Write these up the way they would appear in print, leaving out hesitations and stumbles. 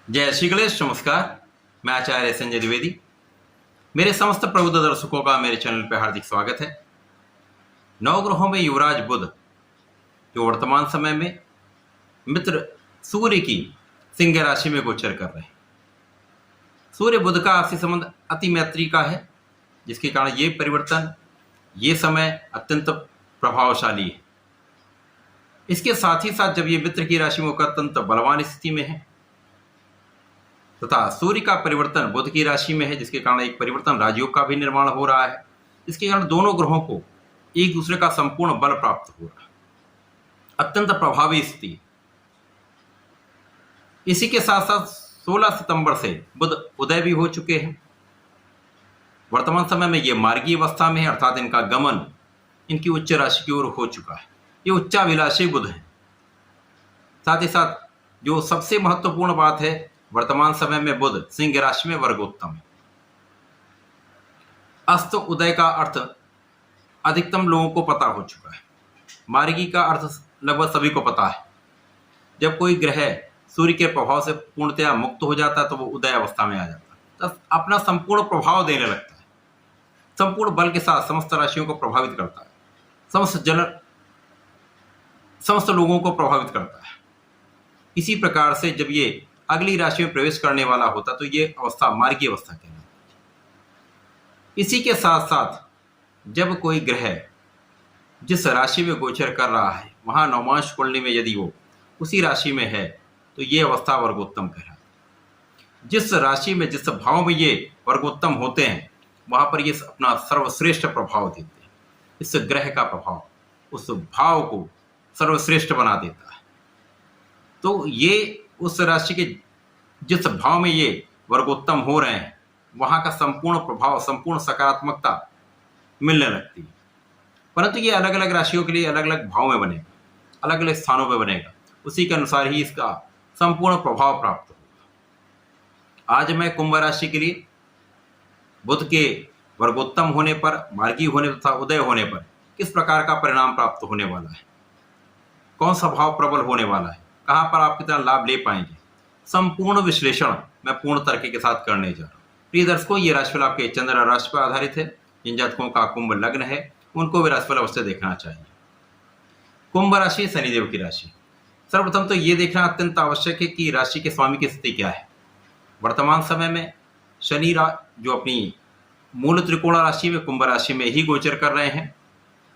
जय श्री गणेश। नमस्कार, मैं आचार्य संजय द्विवेदी। मेरे समस्त प्रबुद्ध दर्शकों का मेरे चैनल पर हार्दिक स्वागत है। नवग्रहों में युवराज बुध जो वर्तमान समय में मित्र सूर्य की सिंह राशि में गोचर कर रहे हैं। सूर्य बुध का आपसी संबंध अति मैत्री का है, जिसके कारण ये परिवर्तन, ये समय अत्यंत प्रभावशाली है। इसके साथ ही साथ जब ये मित्र की राशि में होकर अत्यंत बलवान स्थिति में है तथा सूर्य का परिवर्तन बुध की राशि में है, जिसके कारण एक परिवर्तन राजयोग का भी निर्माण हो रहा है। इसके कारण दोनों ग्रहों को एक दूसरे का संपूर्ण बल प्राप्त हो रहा है, अत्यंत प्रभावी स्थिति। इसी के साथ साथ 16 सितंबर से बुध उदय भी हो चुके हैं। वर्तमान समय में ये मार्गी अवस्था में है, अर्थात इनका गमन इनकी उच्च राशि की ओर हो चुका है। ये उच्चाभिलाषी बुध है। साथ ही साथ जो सबसे महत्वपूर्ण बात है, वर्तमान समय में बुध सिंह राशि में वर्गोत्तम है। अस्त उदय का अर्थ अधिकतम लोगों को पता हो चुका है। मार्गी का अर्थ लगभग सभी को पता है। जब कोई ग्रह सूर्य के प्रभाव से पूर्णतया मुक्त हो जाता है तो वो उदय अवस्था में आ जाता है, तो अपना संपूर्ण प्रभाव देने लगता है। संपूर्ण बल के साथ समस्त राशियों को प्रभावित करता है, समस्त लोगों को प्रभावित करता है। इसी प्रकार से जब ये अगली राशि में प्रवेश करने वाला होता तो ये अवस्था मार्गी अवस्था कहलाती है। इसी के साथ साथ जब कोई ग्रह जिस राशि में गोचर कर रहा है, वहां नवमांश कुंडली में यदि वो उसी राशि में है तो ये अवस्था वर्गोत्तम कहलाती है। जिस राशि में, जिस भाव में ये वर्गोत्तम होते हैं, वहां पर ये अपना सर्वश्रेष्ठ प्रभाव देते हैं। इस ग्रह का प्रभाव उस भाव को सर्वश्रेष्ठ बना देता है। तो ये उस राशि के जिस भाव में ये वर्गोत्तम हो रहे हैं, वहां का संपूर्ण प्रभाव, संपूर्ण सकारात्मकता मिलने लगती है। परंतु ये अलग अलग राशियों के लिए अलग अलग भाव में बनेगा, अलग अलग स्थानों में बनेगा। उसी के अनुसार ही इसका संपूर्ण प्रभाव प्राप्त होगा। आज मैं कुंभ राशि के लिए बुध के वर्गोत्तम होने पर, मार्गी होने तथा उदय होने पर किस प्रकार का परिणाम प्राप्त होने वाला है, कौन सा भाव प्रबल होने वाला है, कहां पर आप कितना लाभ ले पाएंगे, संपूर्ण विश्लेषण मैं पूर्ण तरीके के साथ करने जा रहा हूं। प्रिय दर्शकों, ये राशिफल आपके चंद्र राशि पर आधारित है। जिन जातकों का कुंभ लग्न है उनको भी राशिफल अवश्य देखना चाहिए। कुंभ राशि शनिदेव की राशि। सर्वप्रथम तो ये देखना अत्यंत आवश्यक है कि राशि के स्वामी की स्थिति क्या है। वर्तमान समय में शनि जो अपनी मूल त्रिकोण राशि में कुंभ राशि में ही गोचर कर रहे हैं,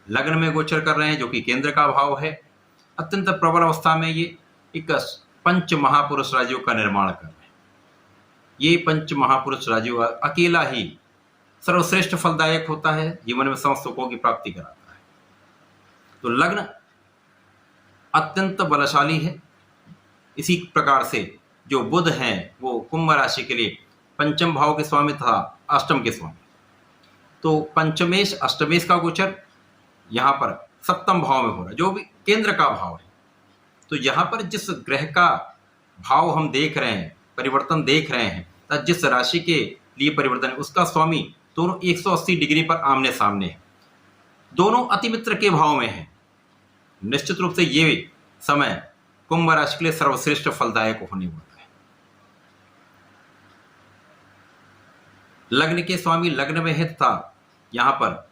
लग्न में गोचर कर रहे हैं, जो कि केंद्र का भाव है। अत्यंत प्रबल अवस्था में ये एक पंच महापुरुष राजयोग का निर्माण कर रहे हैं। ये पंच महापुरुष राजयोग अकेला ही सर्वश्रेष्ठ फलदायक होता है, जीवन में समस्त सुखों की प्राप्ति कराता है। तो लग्न अत्यंत बलशाली है। इसी प्रकार से जो बुध हैं वो कुंभ राशि के लिए पंचम भाव के स्वामी तथा अष्टम के स्वामी। तो पंचमेश अष्टमेश का गोचर यहाँ पर सप्तम भाव में हो रहा है, जो भी केंद्र का भाव है। तो यहाँ पर जिस ग्रह का भाव हम देख रहे हैं, परिवर्तन देख रहे हैं, तथा जिस राशि के लिए परिवर्तन है, उसका स्वामी दोनों 180 डिग्री पर आमने सामने है। दोनों अति मित्र के भाव में है। निश्चित रूप से ये समय कुंभ राशि के लिए सर्वश्रेष्ठ फलदायक होने वाला है। लग्न के स्वामी लग्न में है तथा यहाँ पर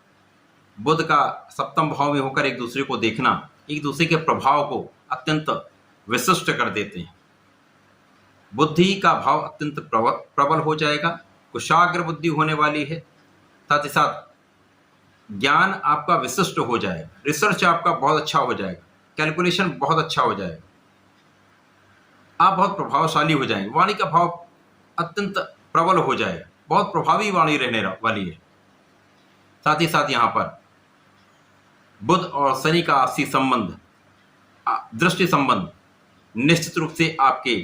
बुध का सप्तम भाव में होकर एक दूसरे को देखना, एक दूसरे के प्रभाव को अत्यंत विशिष्ट कर देते हैं। बुद्धि का भाव अत्यंत प्रबल हो जाएगा, कुशाग्र बुद्धि होने वाली है। साथ ही साथ ज्ञान आपका विशिष्ट हो जाएगा, रिसर्च आपका बहुत अच्छा हो जाएगा, कैलकुलेशन बहुत अच्छा हो जाएगा, आप बहुत प्रभावशाली हो जाएंगे। वाणी का भाव अत्यंत प्रबल हो जाएगा, बहुत प्रभावी वाणी रहने वाली है। साथ ही साथ यहाँ पर बुध और शनि का आपसी संबंध, दृष्टि संबंध निश्चित रूप से आपके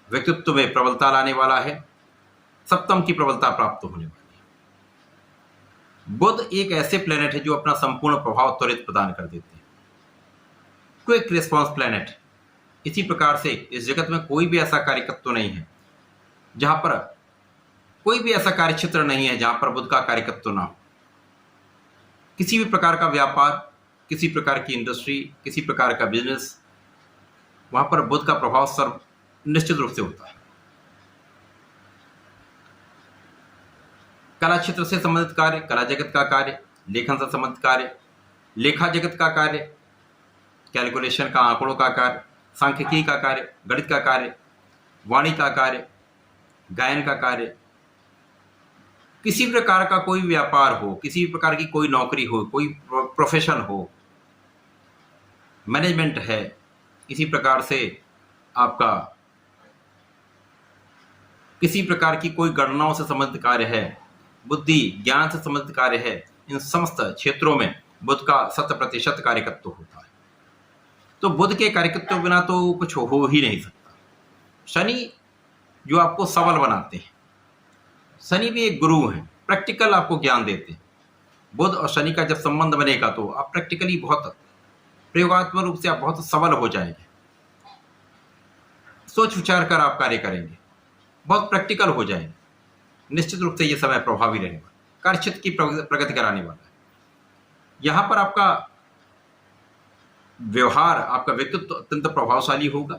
व्यक्तित्व में प्रबलता लाने वाला है। सप्तम की प्रबलता प्राप्त होने वाली है। बुध एक ऐसे प्लेनेट है जो अपना संपूर्ण प्रभाव त्वरित प्रदान कर देते हैं, क्विक रिस्पॉन्स प्लेनेट। इसी प्रकार से इस जगत में कोई भी ऐसा कार्यकत्व नहीं है जहां पर, कोई भी ऐसा कार्यक्षेत्र नहीं है जहां पर बुध का कार्यकत्व ना हो। किसी भी प्रकार का व्यापार, किसी प्रकार की इंडस्ट्री, किसी प्रकार का बिजनेस, वहां पर बुध का प्रभाव सर्व निश्चित रूप से होता है। कला क्षेत्र से संबंधित कार्य, कला जगत का कार्य, लेखन से संबंधित कार्य, लेखा जगत का कार्य, कैलकुलेशन का, आंकड़ों का कार्य, सांख्यिकी का कार्य, गणित का कार्य, वाणी का कार्य, गायन का कार्य, किसी प्रकार का कोई व्यापार हो, किसी प्रकार की कोई नौकरी हो, कोई प्रोफेशन हो, मैनेजमेंट है, इसी प्रकार से आपका किसी प्रकार की कोई गणनाओं से संबंधित कार्य है, बुद्धि ज्ञान से संबंधित कार्य है, इन समस्त क्षेत्रों में बुध का 100% कार्यकत्व होता है। तो बुध के कार्यकत्व बिना तो कुछ हो ही नहीं सकता। शनि जो आपको सबल बनाते हैं, शनि भी एक गुरु हैं, प्रैक्टिकल आपको ज्ञान देते हैं। बुध और शनि का जब संबंध बनेगा तो आप प्रैक्टिकली बहुत प्रयोगात्मक रूप से आप बहुत सबल हो जाएंगे, सोच विचार कर आप कार्य करेंगे, बहुत प्रैक्टिकल हो जाएंगे। निश्चित रूप से ये समय प्रभावी रहेगा, कार्यक्षेत्र की प्रगति कराने वाला है। यहां पर आपका व्यवहार, आपका व्यक्तित्व अत्यंत प्रभावशाली होगा,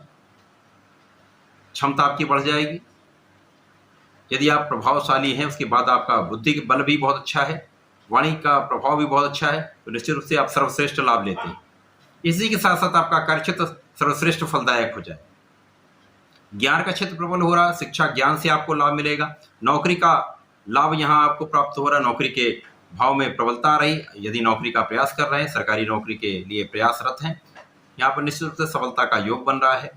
क्षमता आपकी बढ़ जाएगी। यदि आप प्रभावशाली हैं, उसके बाद आपका बुद्धि के बल भी बहुत अच्छा है, वाणी का प्रभाव भी बहुत अच्छा है, तो निश्चित रूप से आप सर्वश्रेष्ठ लाभ लेते हैं। इसी के साथ साथ आपका कार्यक्षेत्र सर्वश्रेष्ठ फलदायक हो जाए। ज्ञान का क्षेत्र प्रबल हो रहा है, शिक्षा ज्ञान से आपको लाभ मिलेगा। नौकरी का लाभ यहाँ आपको प्राप्त हो रहा है, नौकरी के भाव में प्रबलता आ रही। यदि नौकरी का प्रयास कर रहे हैं, सरकारी नौकरी के लिए प्रयासरत हैं, यहाँ पर निश्चित रूप से सफलता का योग बन रहा है।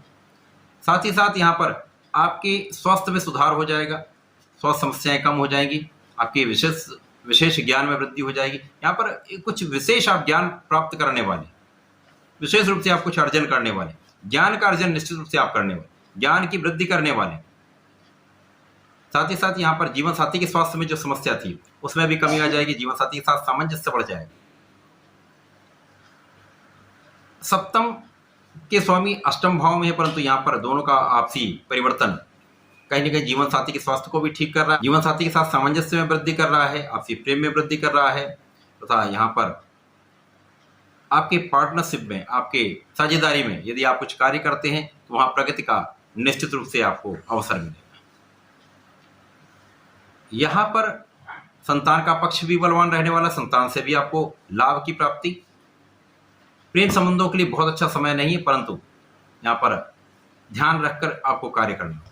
साथ ही साथ यहाँ पर आपके स्वास्थ्य में सुधार हो जाएगा, स्वास्थ्य समस्याएं कम हो जाएंगी, आपकी विशेष ज्ञान में वृद्धि हो जाएगी। यहाँ पर कुछ विशेष आप ज्ञान प्राप्त करने वाले, विशेष रूप से आप कुछ अर्जन करने वाले, ज्ञान का अर्जन निश्चित रूप से आप करने वाले, ज्ञान की वृद्धि करने वाले। साथ ही साथ यहाँ पर जीवन साथी के स्वास्थ्य में जो समस्या थी उसमें भी कमी आ जाएगी, जीवन साथी के साथ सामंजस्य बढ़ जाएगा। सप्तम के स्वामी अष्टम भाव में है, परंतु यहाँ पर दोनों का आपसी परिवर्तन कहीं ना कहीं जीवन साथी के स्वास्थ्य को भी ठीक कर रहा है, जीवन साथी के साथ सामंजस्य में वृद्धि कर रहा है, आपसी प्रेम में वृद्धि कर रहा है, तथा यहाँ पर आपके पार्टनरशिप में, आपके साझेदारी में यदि आप कुछ कार्य करते हैं तो वहां प्रगति का निश्चित रूप से आपको अवसर मिलेगा। यहां पर संतान का पक्ष भी बलवान रहने वाला, संतान से भी आपको लाभ की प्राप्ति। प्रेम संबंधों के लिए बहुत अच्छा समय नहीं है, परंतु यहां पर ध्यान रखकर आपको कार्य करना है।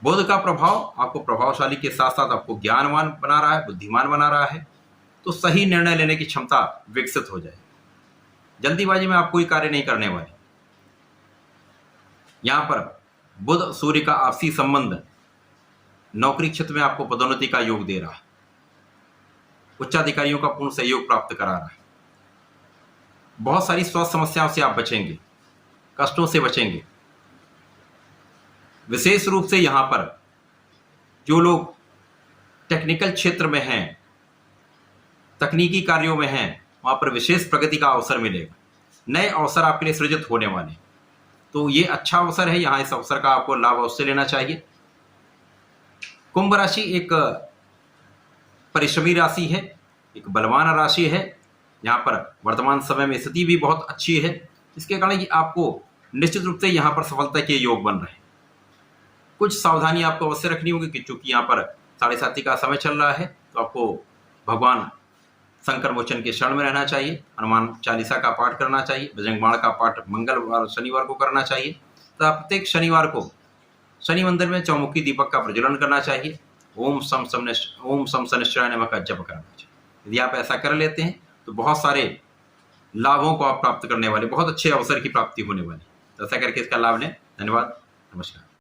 बुध का प्रभाव आपको प्रभावशाली के साथ साथ आपको ज्ञानवान बना रहा है, बुद्धिमान बना रहा है, तो सही निर्णय लेने की क्षमता विकसित हो जाए। जल्दीबाजी में आप कोई कार्य नहीं करने वाले। यहां पर बुध सूर्य का आपसी संबंध नौकरी क्षेत्र में आपको पदोन्नति का योग दे रहा है, उच्चाधिकारियों का पूर्ण सहयोग प्राप्त करा रहा है। बहुत सारी स्वास्थ्य समस्याओं से आप बचेंगे, कष्टों से बचेंगे। विशेष रूप से यहां पर जो लोग टेक्निकल क्षेत्र में हैं, तकनीकी कार्यों में हैं, वहां पर विशेष प्रगति का अवसर मिलेगा। नए अवसर आपके लिए सृजित होने वाले, तो ये अच्छा अवसर है, यहां इस अवसर का आपको लाभ अवश्य लेना चाहिए। कुंभ राशि एक परिश्रमी राशि है, एक बलवान राशि है। यहाँ पर वर्तमान समय में स्थिति भी बहुत अच्छी है, इसके कारण कि आपको निश्चित रूप से यहाँ पर सफलता के योग बन रहे हैं। कुछ सावधानी आपको अवश्य रखनी होगी कि चूंकि यहाँ पर 7:30 का समय चल रहा है, तो आपको भगवान शंकर मोचन के शरण में रहना चाहिए, हनुमान चालीसा का पाठ करना चाहिए, बजरंग बाण का पाठ मंगलवार शनिवार को करना चाहिए, तथा प्रत्येक शनिवार को शनि मंदिर में चौमुखी दीपक का प्रज्वलन करना चाहिए। ओम सम शनिश्चराय नमः का जप करना चाहिए। यदि आप ऐसा कर लेते हैं तो बहुत सारे लाभों को आप प्राप्त करने वाले, बहुत अच्छे अवसर की प्राप्ति होने वाली। तो ऐसा करके इसका लाभ लें। धन्यवाद, नमस्कार।